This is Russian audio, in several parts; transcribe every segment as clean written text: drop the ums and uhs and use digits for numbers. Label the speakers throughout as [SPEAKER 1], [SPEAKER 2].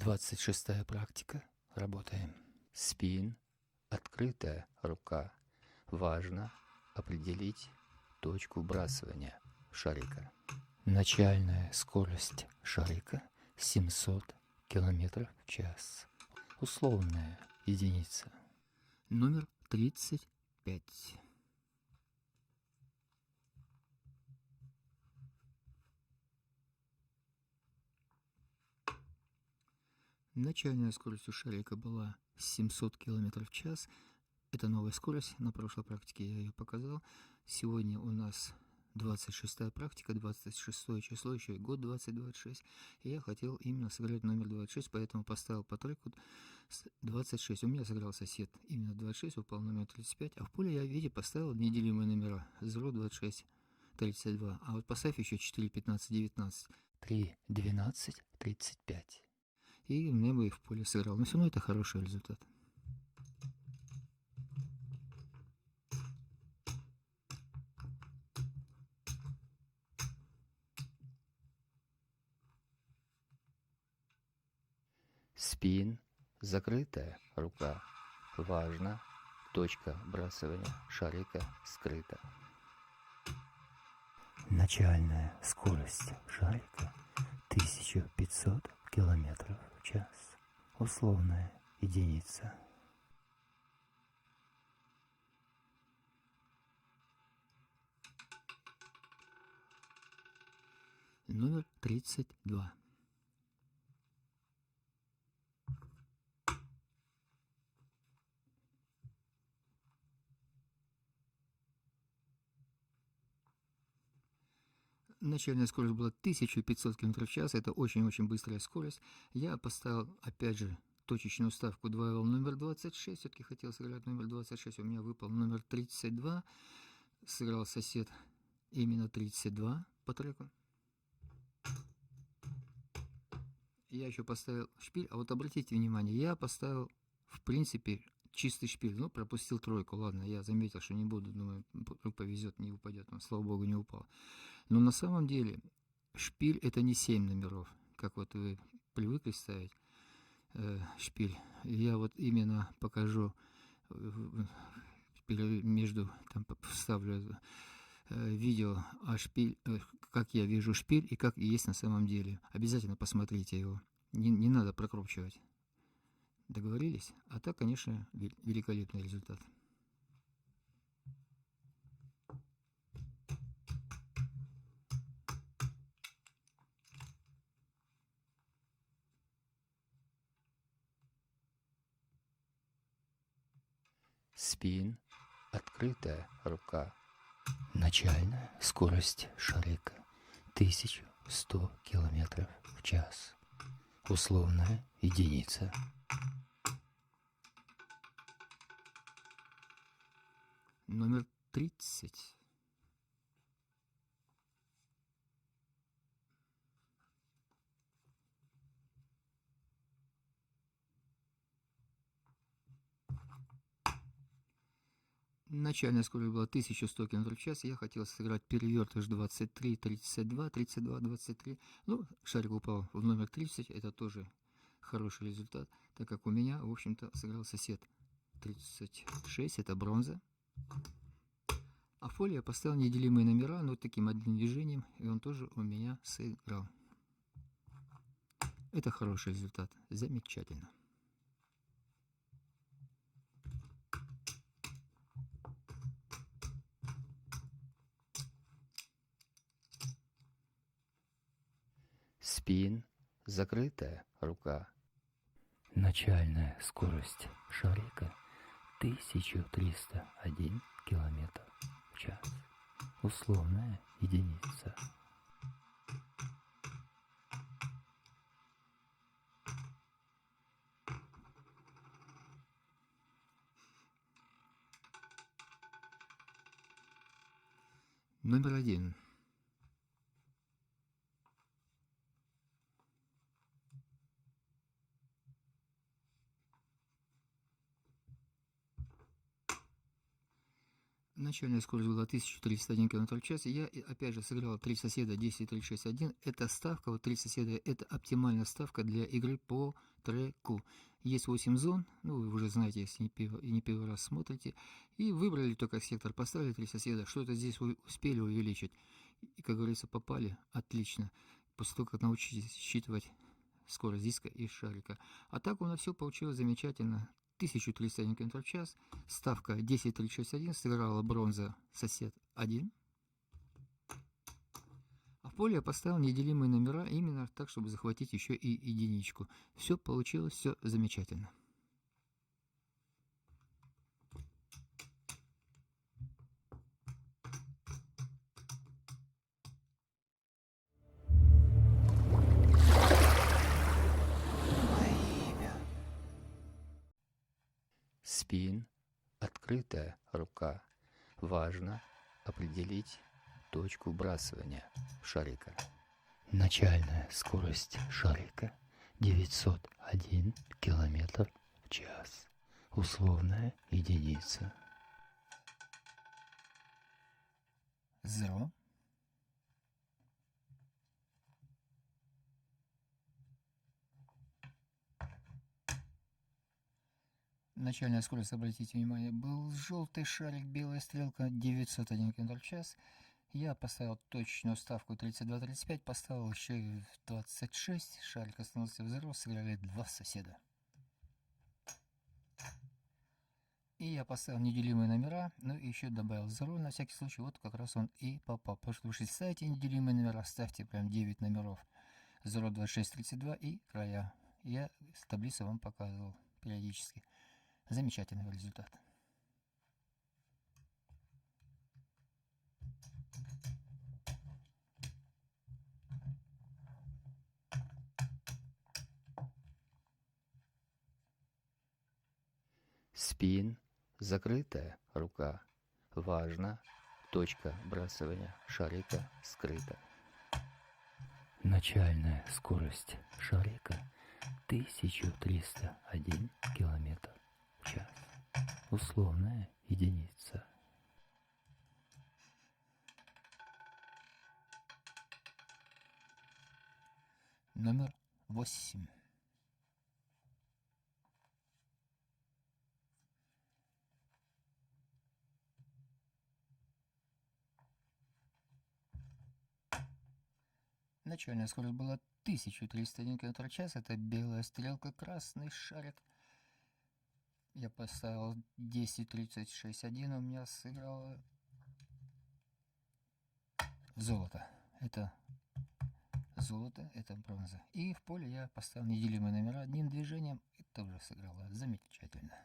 [SPEAKER 1] 26-я практика. Работаем. Спин. Открытая рука. Важно определить точку вбрасывания шарика. Начальная скорость шарика 700 км в час. Условная единица. Номер 35. Начальная скорость у шарика была 700 км в час. Это новая скорость. На прошлой практике я ее показал. Сегодня у нас 26-я практика, 26 число, еще и год 2026. И я хотел именно сыграть номер 26, поэтому поставил по треку 26. У меня сыграл сосед именно 26, упал номер 35. А в поле я, видите, поставил неделимые номера. 0, 26, 32. А вот поставь еще 4, 15, 19. 3, 12, 35. И мне бы и в поле сыграл. Но все равно это хороший результат. Спин. Закрытая рука. Важно. Точка вбрасывания шарика скрыта. Начальная скорость шарика 1500 км в час. Условная единица. Номер 32. Начальная скорость была 1500 км в час. Это очень-очень быстрая скорость. Я поставил, опять же, точечную ставку, добавил номер 26. Все-таки хотел сыграть номер 26. У меня выпал номер 32. Сыграл сосед именно 32 по треку. Я еще поставил шпиль. А вот обратите внимание, я поставил, в принципе, чистый шпиль. Ну, пропустил тройку. Ладно, я заметил, что не буду. Думаю, повезет, не упадет. Но, слава богу, не упал. Но на самом деле шпиль это не 7 номеров, как вот вы привыкли ставить шпиль. Я вот именно покажу, между, там вставлю видео о шпиль, как я вижу шпиль и как есть на самом деле. Обязательно посмотрите его. Не надо прокручивать. Договорились? А так, конечно, великолепный результат. Спин. Открытая рука. Начальная скорость шарика 1100 км в час. Условная единица. Номер 30. Начальная скорость была 1100 км в час. Я хотел сыграть перевертыш 23, 32, 32, 23. Ну, шарик упал в номер 30. Это тоже хороший результат, так как у меня, в общем-то, сыграл сосед 36. Это бронза. А в поле я поставил неделимые номера, но таким одним движением, и он тоже у меня сыграл. Это хороший результат. Замечательно. Спин. Закрытая рука. Начальная скорость шарика 1301 км в час. Условная единица. Номер 1. Начальная скорость была 1301 км в час. Я, опять же, сыграл 3 соседа 10-3-6-1. Это ставка, вот 3 соседа, это оптимальная ставка для игры по треку. Есть 8 зон, ну, вы уже знаете, если не первый раз смотрите. И выбрали только сектор, поставили 3 соседа. Что-то здесь вы успели увеличить. И, как говорится, попали. Отлично. После того, как научитесь считывать скорость диска и шарика. А так у нас все получилось замечательно. 1301 км в час. Ставка 10-3-6-1. Сыграла бронза сосед 1. А в поле я поставил неделимые номера именно так, чтобы захватить еще и единичку. Все получилось, все замечательно. Спин, открытая рука. Важно определить точку вбрасывания шарика. Начальная скорость шарика 901 км в час. Условная единица. Zero. Начальная скорость, обратите внимание, был желтый шарик, белая стрелка 901 км в час. Я поставил точную ставку 32-35, поставил еще и 26, шарик остановился в зеро, сыграли 2 соседа. И я поставил неделимые номера, ну и еще добавил зеро на всякий случай, вот как раз он и попал. Потому что вы ставите неделимые номера, ставьте прям 9 номеров. 0, 26, 32 и края. Я с таблицы вам показывал периодически. Замечательный результат. Спин, закрытая рука. Важно, точка вбрасывания шарика скрыта. Начальная скорость шарика 1301 км в час. Условная единица. Номер 8. Начальная скорость была 1301 км в час. Это белая стрелка, красный шарик. Я поставил 10-36-1. У меня сыграло золото. Это золото, это бронза. И в поле я поставил неделимые номера одним движением. И тоже сыграло замечательно.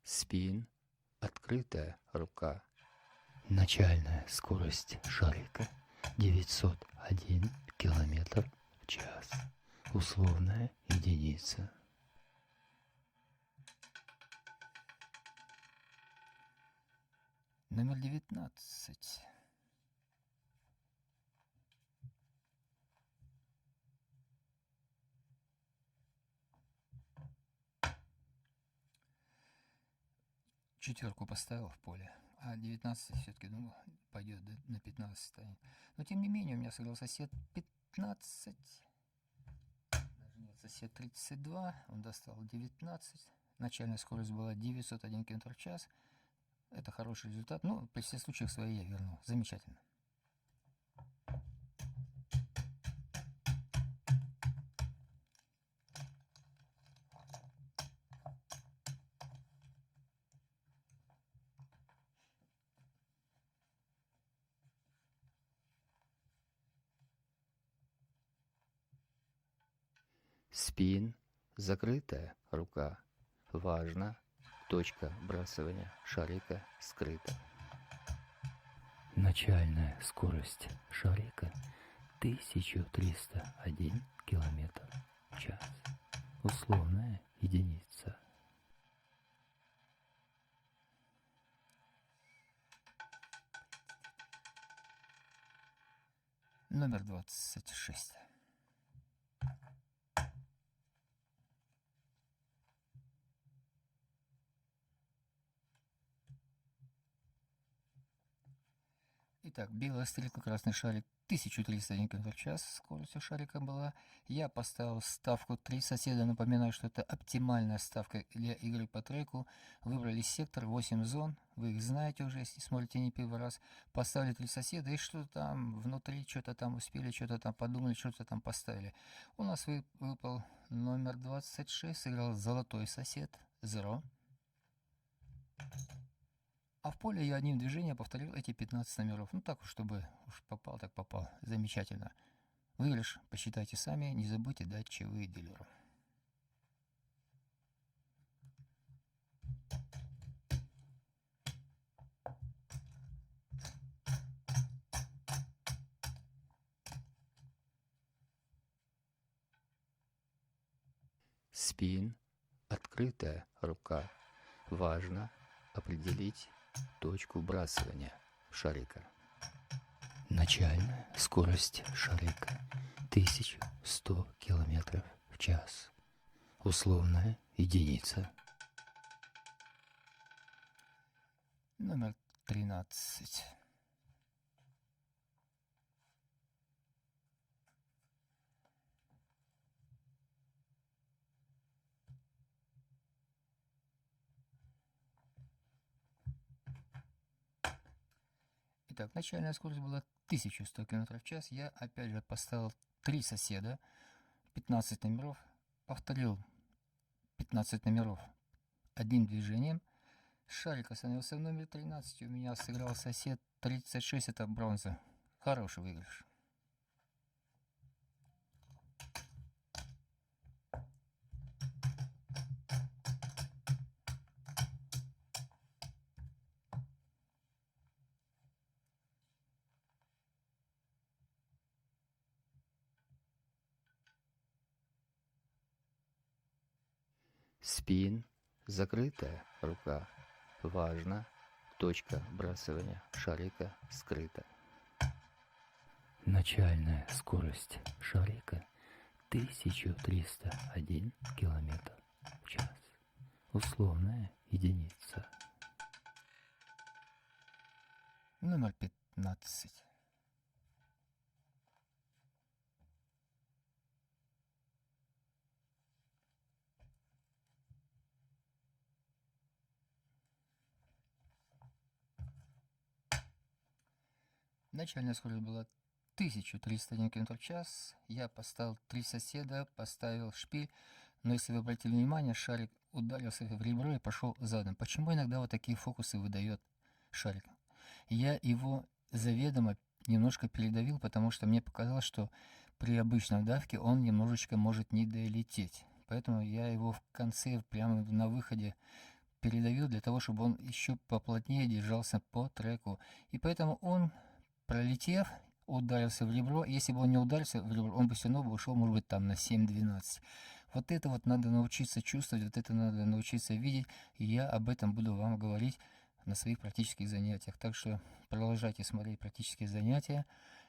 [SPEAKER 1] Спин, открытая рука. Начальная скорость шарика 901 км в час. Условная единица. Номер 19. Четверку поставил в поле, а 19 все-таки, думаю, пойдет на 15 станет. Но тем не менее у меня сыграл сосед 15. Даже нет, сосед 32, он достал 19. Начальная скорость была 901 км в час. Это хороший результат. Ну, при всех случаях свои я вернул. Замечательно. Спин, закрытая рука. Важно, точка вбрасывания шарика скрыта. Начальная скорость шарика 1301 км в час. условная единица. Номер 26. Итак, белая стрелка, красный шарик, 1301 км в час скорость у шарика была. Я поставил ставку 3 соседа. Напоминаю, что это оптимальная ставка для игры по треку. Выбрали сектор, 8 зон. Вы их знаете уже, если смотрите не первый раз. Поставили 3 соседа и что-то там внутри, что-то там успели, что-то там подумали, что-то там поставили. У нас выпал номер 26, сыграл золотой сосед, Zero. А в поле я одним движением повторил эти 15 номеров. Ну так уж, чтобы уж попал, так попал. Замечательно. Выигрыш посчитайте сами, не забудьте дать чаевые дилеру. Спин, открытая рука. Важно определить точку вбрасывания шарика. Начальная скорость шарика 1100 км в час. Условная единица. Номер 13. Итак, начальная скорость была 1100 км в час. Я опять же поставил 3 соседа, 15 номеров, повторил 15 номеров одним движением. Шарик остановился в номере 13, у меня сыграл сосед 36, это бронза. Хороший выигрыш. Спин, закрытая рука. Важно, точка вбрасывания шарика скрыта. Начальная скорость шарика 1301 км в час. Условная единица. Номер 15. Начальная скорость была 1301 км в час. Я поставил 3 соседа, поставил шпиль. Но если вы обратили внимание, шарик ударился в ребро и пошел задом. Почему иногда вот такие фокусы выдает шарик? Я его заведомо немножко передавил, потому что мне показалось, что при обычном давке он немножечко может не долететь. Поэтому я его в конце, прямо на выходе, передавил для того, чтобы он еще поплотнее держался по треку. И поэтому он, пролетев, ударился в ребро. Если бы он не ударился в ребро, он бы все равно ушел, может быть, там на 7-12. Вот это вот надо научиться чувствовать, вот это надо научиться видеть. И я об этом буду вам говорить на своих практических занятиях. Так что продолжайте смотреть практические занятия.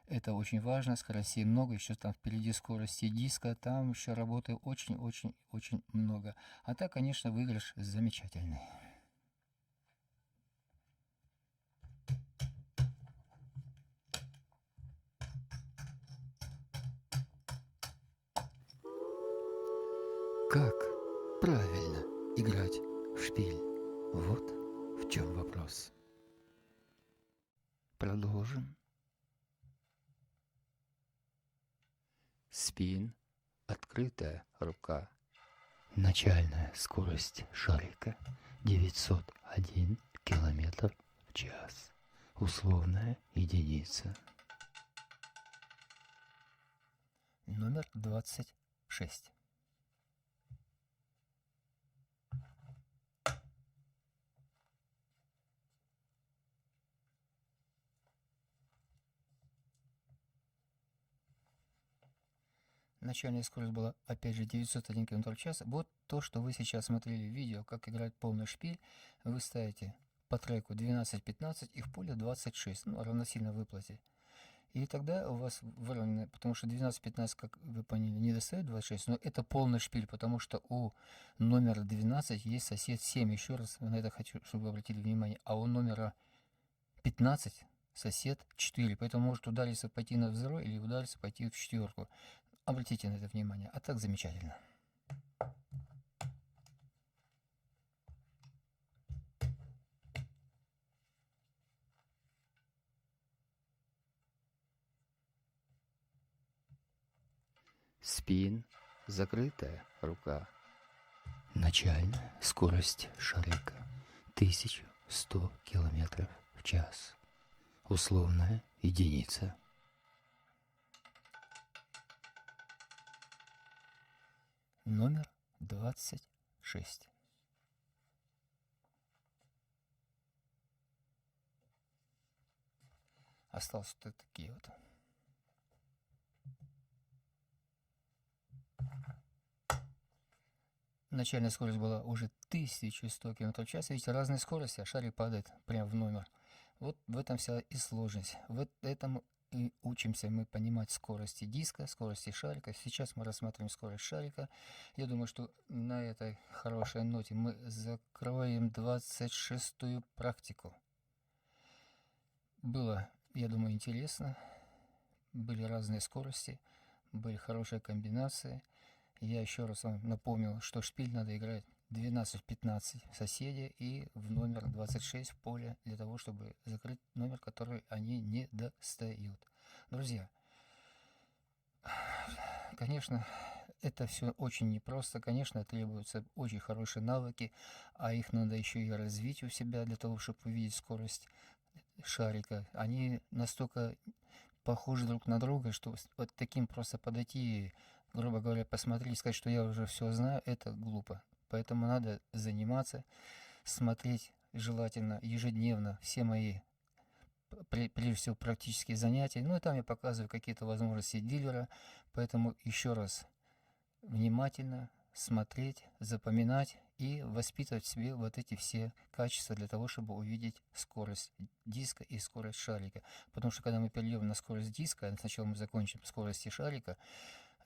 [SPEAKER 1] Это очень важно. Скоростей много. Еще там впереди скорости диска. Там еще работы очень-очень-очень много. А так, конечно, выигрыш замечательный. Как правильно играть в шпиль? Вот в чем вопрос. Продолжим. Спин, открытая рука. Начальная скорость шарика 901 км в час. Условная единица. Номер 26. начальная скорость была, опять же, 901 км в час. Вот то, что вы сейчас смотрели в видео, как играть полный шпиль. Вы ставите по треку 12-15 и в поле 26, ну, равносильно выплате. И тогда у вас выровнено, потому что 12-15, как вы поняли, не достает 26, но это полный шпиль, потому что у номера 12 есть сосед 7. Еще раз на это хочу, чтобы вы обратили внимание. А у номера 15 сосед 4. Поэтому может удариться пойти на взрыв или удариться пойти в четверку. Обратите на это внимание. А так замечательно. Спин, закрытая рука. Начальная скорость шарика 1100 км в час. Условная единица. Номер 26. Осталось вот такие вот. Начальная скорость была уже 1100 км в час. Видите, разные скорости, а шарик падает прямо в номер. Вот в этом вся и сложность. Вот этому и учимся мы понимать скорости диска, скорости шарика. Сейчас мы рассматриваем скорость шарика. Я думаю, что на этой хорошей ноте мы закроем 26-ю практику. Было, я думаю, интересно. Были разные скорости, были хорошие комбинации. Я еще раз вам напомнил, что шпиль надо играть 12-15 в соседи и в номер 26 в поле, для того, чтобы закрыть номер, который они не достают. Друзья, конечно, это все очень непросто, конечно, требуются очень хорошие навыки, а их надо еще и развить у себя для того, чтобы увидеть скорость шарика. Они настолько похожи друг на друга, что вот таким просто подойти, грубо говоря, посмотреть и сказать, что я уже все знаю, это глупо. Поэтому надо заниматься, смотреть желательно ежедневно все мои, прежде всего, практические занятия. Ну и там я показываю какие-то возможности дилера. Поэтому еще раз внимательно смотреть, запоминать и воспитывать в себе вот эти все качества для того, чтобы увидеть скорость диска и скорость шарика. Потому что когда мы перейдем на скорость диска, сначала мы закончим скорости шарика,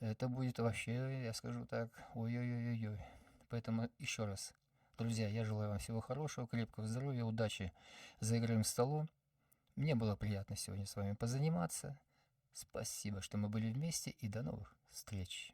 [SPEAKER 1] это будет вообще, я скажу так, ой-ой-ой-ой. Поэтому еще раз, друзья, я желаю вам всего хорошего, крепкого здоровья, удачи за игровым столом. Мне было приятно сегодня с вами позаниматься. Спасибо, что мы были вместе, и до новых встреч.